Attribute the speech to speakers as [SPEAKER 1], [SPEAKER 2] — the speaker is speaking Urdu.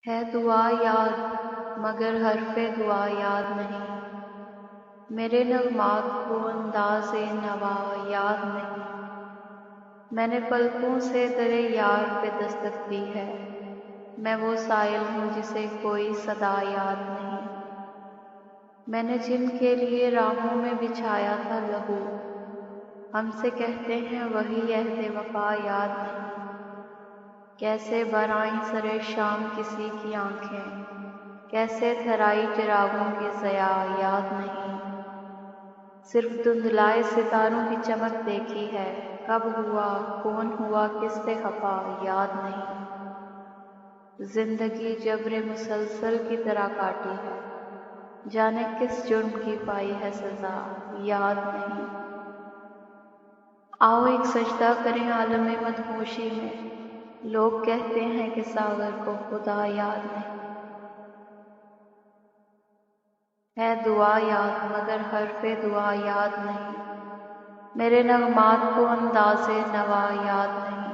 [SPEAKER 1] ہے دعا یاد مگر حرف دعا یاد نہیں، میرے نغمات کو انداز نوا یاد نہیں۔ میں نے پلکوں سے درے یار پہ دستک دی ہے، میں وہ سائل ہوں جسے کوئی صدا یاد نہیں۔ میں نے جن کے لیے راہوں میں بچھایا تھا لہو، ہم سے کہتے ہیں وہی عہد وفا یاد نہیں۔ کیسے برآئیں سرے شام کسی کی آنکھیں، کیسے تھرائی چراغوں کی ضیا یاد نہیں۔ صرف دھندلائے ستاروں کی چمک دیکھی ہے، کب ہوا کون ہوا کس سے خفا یاد نہیں۔ زندگی جبر مسلسل کی طرح کاٹی ہے، جانے کس جرم کی پائی ہے سزا یاد نہیں۔ آؤ ایک سجدہ کریں عالم مدہوشی میں، لوگ کہتے ہیں کہ ساغر کو خدا یاد نہیں۔ ہے دعا یاد مگر حرف دعا یاد نہیں، میرے نغمات کو انداز نوا یاد نہیں۔